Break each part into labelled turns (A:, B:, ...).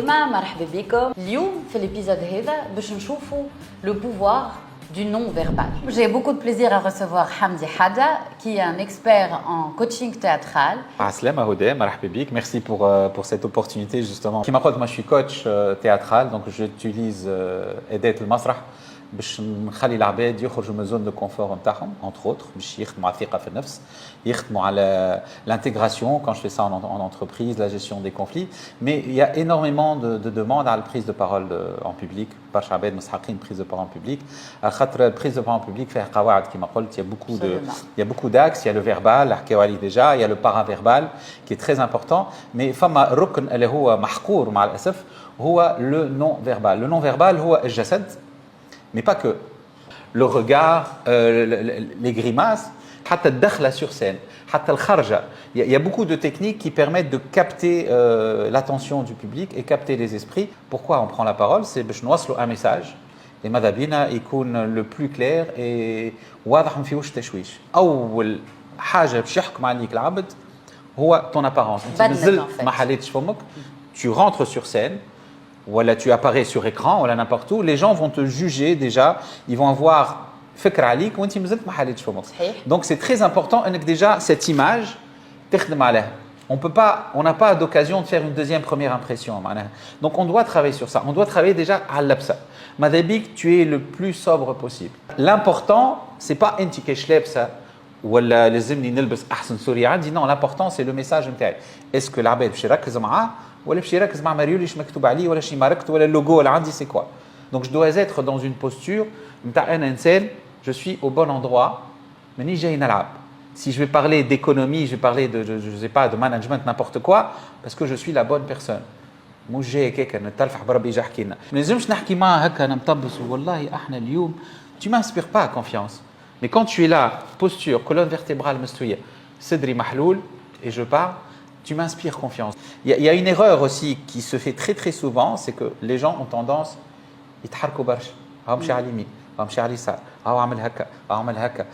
A: السلامة مرحبا بكم. اليوم في l'épisode هذا باش نشوفوا le pouvoir du non-verbal. J'ai beaucoup de plaisir à recevoir Hamdi Hadja, qui est un expert en coaching théâtral.
B: Aslem Ahoudé, marhaba bik. Merci pour cette opportunité justement. Moi je suis coach théâtral, donc j'utilise Edet al-Masrah باش نخلي العباد يخرجوا من زون دو كونفور نتاعهم entre autres باش يخدموا على الثقه في النفس يخدموا على l'intégration quand je fais ça en entreprise la gestion des conflits mais il y a énormément de demandes à la prise de parole en public برشا عباد مستحقين prise de parole en public خاطر prise de parole en public فيها قواعد كما قلت il y a beaucoup d'axes il y a le verbal حكيوا عليه déjà il y a le paraverbal qui est très important mais فما ركن اللي هو محقور مع الاسف هو le non verbal le non verbal هو الجسد mais pas que. Le regard, les grimaces, حتى الدخلة sur scène, حتى الخرجة. Il y a beaucoup de techniques qui permettent de capter l'attention du public et capter les esprits. Pourquoi on prend la parole? C'est باش نوصلوا un message. Et ماذا بينا يكون le plus clair et واضح ما فيهوش تشويش. أول حاجة باش يحكم عليك العبد هو ton apparence. أنت نزلت ما حليتش فمك, tu rentres sur scène. Voilà, tu apparais sur écran, voilà n'importe où, les gens vont te juger déjà, ils vont avoir فكرة عليك وانت مازلت ما حليتش فمك. Donc c'est très important انك déjà cette image تخدم عليها. On n'a pas d'occasion de faire une deuxième première impression. Donc on doit travailler sur ça. On doit travailler déjà à l'absa. Madhabik, tu es le plus sobre possible. L'important, c'est pas انت كاش لابسه ولا لازمني نلبس احسن صورة عندي. Non, l'important c'est le message نتاعي. Est-ce que العباد باش يركز معاه ولا باش يركز مع ماريو اللي مكتوب عليه ولا شي ماركت ولا اللوجو اللي عندي c'est quoi. Donc je dois être dans une posture نتاع انا انسان je suis au bon endroit ماني جاي نلعب. Si je vais parler d'économie, je vais parler de je sais pas de management n'importe quoi parce que je suis la bonne personne. مش جاي هكاك نتلفح بربي يجي يحكي لنا. ما نجمش نحكي معاه هكا انا مطبس والله احنا اليوم tu m'inspires pas confiance. Mais quand tu es là, posture, colonne vertébrale مستوية, صدري محلول et je parle, tu m'inspires confiance. Il y a une erreur aussi qui se fait très très souvent, c'est que les gens ont tendance يتحركوا برشا. مشي على اليمين, مشي على اليسار, عمل هكا, عمل هكا.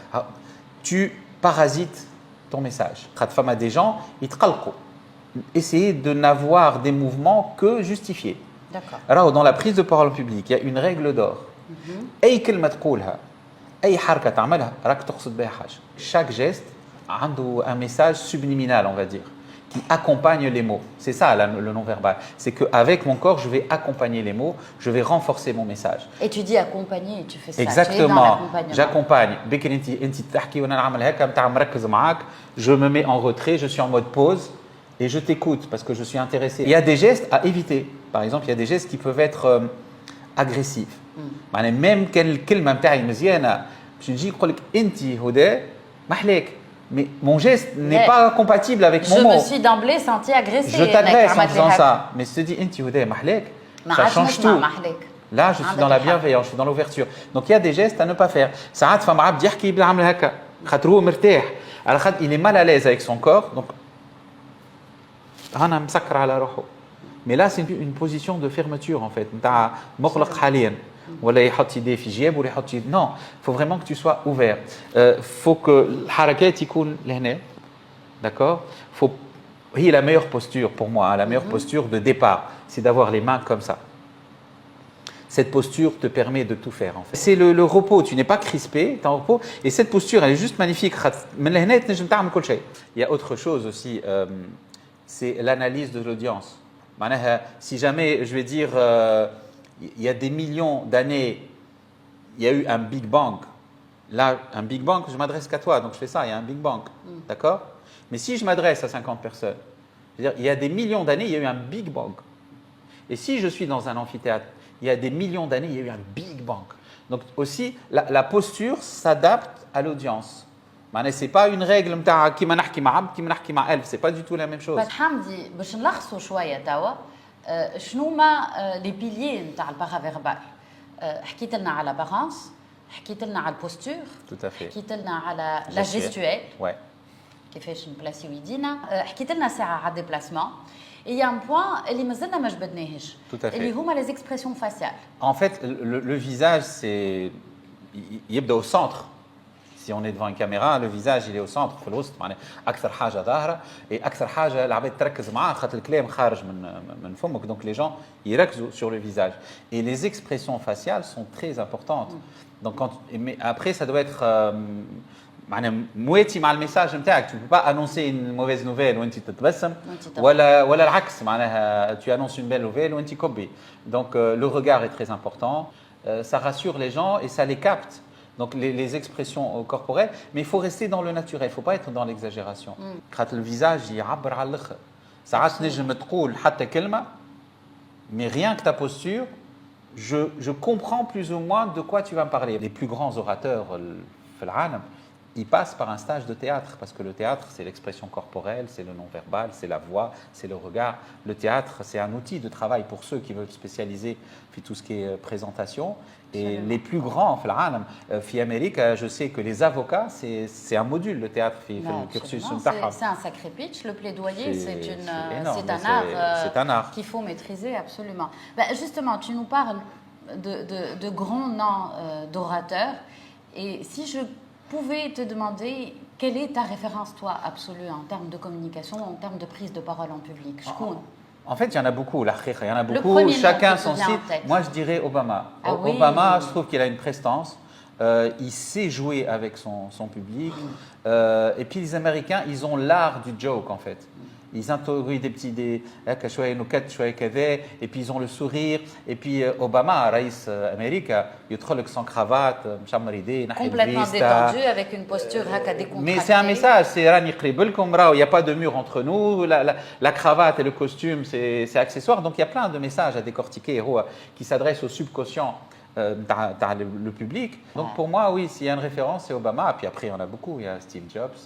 B: Tu parasites ton message. خاطر فما des gens يتقلقوا. Essayez de n'avoir des mouvements que justifiés.
A: D'accord.
B: Alors dans la prise de parole publique, il y a une règle d'or. أي كلمة تقولها أي حركة تعملها راك تقصد بها حاجة. Chaque geste عنده un message subliminal, on va dire, qui accompagne les mots. C'est ça le non-verbal. C'est qu'avec mon corps, je vais accompagner les mots, je vais renforcer mon message.
A: Et tu dis accompagner, tu fais ça.
B: Exactement. J'accompagne. Je me mets en retrait, je suis en mode pause et je t'écoute parce que je suis intéressé. Il y a des gestes à éviter. Par exemple, il y a des gestes qui peuvent être agressifs. Même كلمة متاعي مزيانة باش نجي نقول لك أنت هدى محلاك. Mais mon geste n'est pas compatible avec mon mot.
A: Je me suis d'emblée senti agressée.
B: Je t'agresse en faisant ça. Mais si tu dis Inti Houday Mahlek, ça change tout. Là, je suis dans la bienveillance, je suis dans l'ouverture. Donc il y a des gestes à ne pas faire. ساعات فما عبد يحكي بالعمل هكا خاطر هو مرتاح على خاطر il est mal à l'aise avec son corps donc أنا مسكر على روحه. Mais là c'est une position de fermeture en fait. نتاع مغلق حاليا. ولا يحط يديه في جيب ولا يحط يد. Non, il faut vraiment que tu sois ouvert. Faut que الحركات يكون لهنا. D'accord? Faut هي la meilleure posture pour moi, la meilleure posture de départ, c'est d'avoir les mains comme ça. Cette posture te permet de tout faire en fait. C'est le repos, tu n'es pas crispé, tu es en repos et cette posture elle est juste magnifique. من لهنا تنجم تعمل كل شيء. Il y a autre chose aussi, c'est l'analyse de l'audience. معناها si jamais je vais dire il y a des millions d'années, il y a eu un Big Bang. Là, un Big Bang, je m'adresse qu'à toi, donc je fais ça, il y a un Big Bang. D'accord? Mais si je m'adresse à 50 personnes, je veux dire, il y a des millions d'années, il y a eu un Big Bang. Et si je suis dans un amphithéâtre, il y a des millions d'années, il y a eu un Big Bang. Donc aussi, la posture s'adapte à l'audience. Ce n'est pas une règle qui m'a نحكي مع عبد, qui m'a نحكي مع ألف, c'est pas du tout la même chose.
A: حمدي باش نلخصوا شوية توا شنو ما لي بيليي نتاع البارافيربال. حكيت لنا على بارانس, حكيت لنا على البوستور,
B: Tout à fait.
A: حكيت لنا على لا جيستوال
B: Ouais.
A: كيفاش نبلاسيو يدينا, حكيت لنا ساعة على الديبلاسمون. Et il y a un point اللي مازلنا ما جبدناهش اللي هما les expressions faciales.
B: En fait, le visage, c'est il يبدا au centre. Si on est devant une caméra, le visage il est au centre في الوسط معناها أكثر حاجة ظاهرة et أكثر حاجة العباد تركز معاه خاطر الكلام خارج من فمك donc les gens يركزوا sur le visage et les expressions faciales sont très importantes. Donc mais après ça doit être معناها مواتي مع الميساج نتاعك. Tu peux pas annoncer une mauvaise nouvelle وانت تتبسم ولا العكس معناها tu annonces une belle nouvelle وانت كوبي. Donc le regard est très important, ça rassure les gens et ça les capte. Donc les expressions corporelles, mais il faut rester dans le naturel, il ne faut pas être dans l'exagération. خاطر le visage يعبر على الآخر. ساعات نجم تقول حتى كلمة mais rien que ta posture, je comprends plus ou moins de quoi tu vas me parler. Les plus grands orateurs في العالم ils passent par un stage de théâtre, parce que le théâtre, c'est l'expression corporelle, c'est le non-verbal, c'est la voix, c'est le regard. Le théâtre, c'est un outil de travail pour ceux qui veulent spécialiser puis tout ce qui est présentation. Et les plus grands, en Amérique, je sais que les avocats, c'est un module, le théâtre, le cursus.
A: C'est un sacré pitch, le plaidoyer, c'est un art qu'il faut maîtriser absolument. Ben justement, tu nous parles de grands noms d'orateurs, et si je pouvais te demander quelle est ta référence, toi, absolue en termes de communication, en termes de prise de parole en public?
B: En fait, il y en a beaucoup, il y en a beaucoup, chacun son style. Moi, je dirais Obama. Obama, je trouve qu'il a une prestance, il sait jouer avec son public. Et puis les Américains, ils ont l'art du joke, en fait. Ils introduisent des petits et puis ils ont le sourire. Et puis Obama, Raïs Amérique, il est sans cravate,
A: complètement détendu, avec une posture décontractée.
B: Mais c'est un message, c'est Rani Kribelkom, il n'y a pas de mur entre nous, la cravate et le costume, c'est accessoire. Donc il y a plein de messages à décortiquer qui s'adressent au subconscient dans le public. Donc pour moi, oui, s'il y a une référence, c'est Obama. Et puis après, il y en a beaucoup. Il y a Steve Jobs,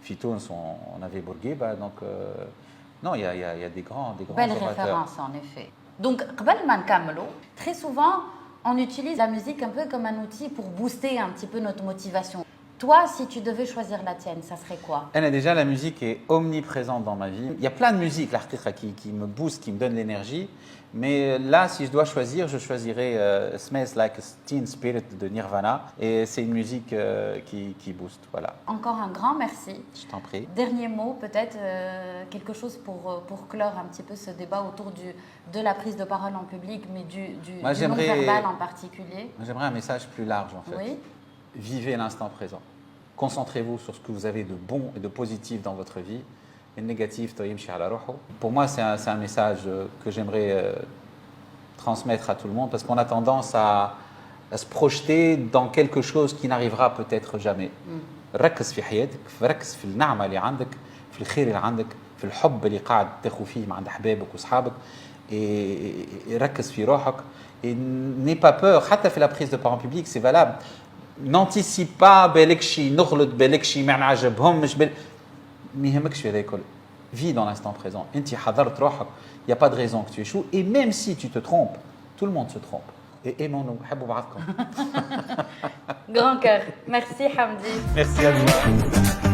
B: Fitoun, on avait Bourguiba. Donc non, il y a des grands
A: belle
B: orateurs.
A: Référence, en effet. Donc, très souvent, on utilise la musique un peu comme un outil pour booster un petit peu notre motivation. Toi, si tu devais choisir la tienne, ça serait quoi?
B: Déjà, la musique est omniprésente dans ma vie. Il y a plein de musiques qui me booste, qui me donne l'énergie. Mais là, si je dois choisir, je choisirais Smells Like Teen Spirit de Nirvana. Et c'est une musique qui booste. Voilà.
A: Encore un grand merci.
B: Je t'en prie.
A: Dernier mot, peut-être quelque chose pour clore un petit peu ce débat autour de la prise de parole en public, mais du non-verbal en particulier.
B: J'aimerais un message plus large, en fait.
A: Oui.
B: Vivez l'instant présent. Concentrez-vous sur ce que vous avez de bon et de positif dans votre vie. Et le négatif, pour moi, c'est un message que j'aimerais transmettre à tout le monde, parce qu'on a tendance à se projeter dans quelque chose qui n'arrivera peut-être jamais. ركز في حياتك، ركز في النعمة اللي عندك، في الخير اللي عندك، في الحب اللي قاعد تاخذ فيه مع أحبابك وأصحابك، ركز في روحك. Et n'aie pas peur, حتى في la prise de parole publique, c'est valable. N'anticipe pas بالك شي نغلط بالك شي ما عجبهمش ما يهمكش في هذا الكل. Vis dans l'instant présent. انت حضرت روحك. Il n'y a pas de raison que tu échoues. Et même si tu te trompes, tout le monde se trompe. Et aimons-nous. حبوا بعضكم.
A: Grand cœur. Merci Hamdi.
B: Merci à vous.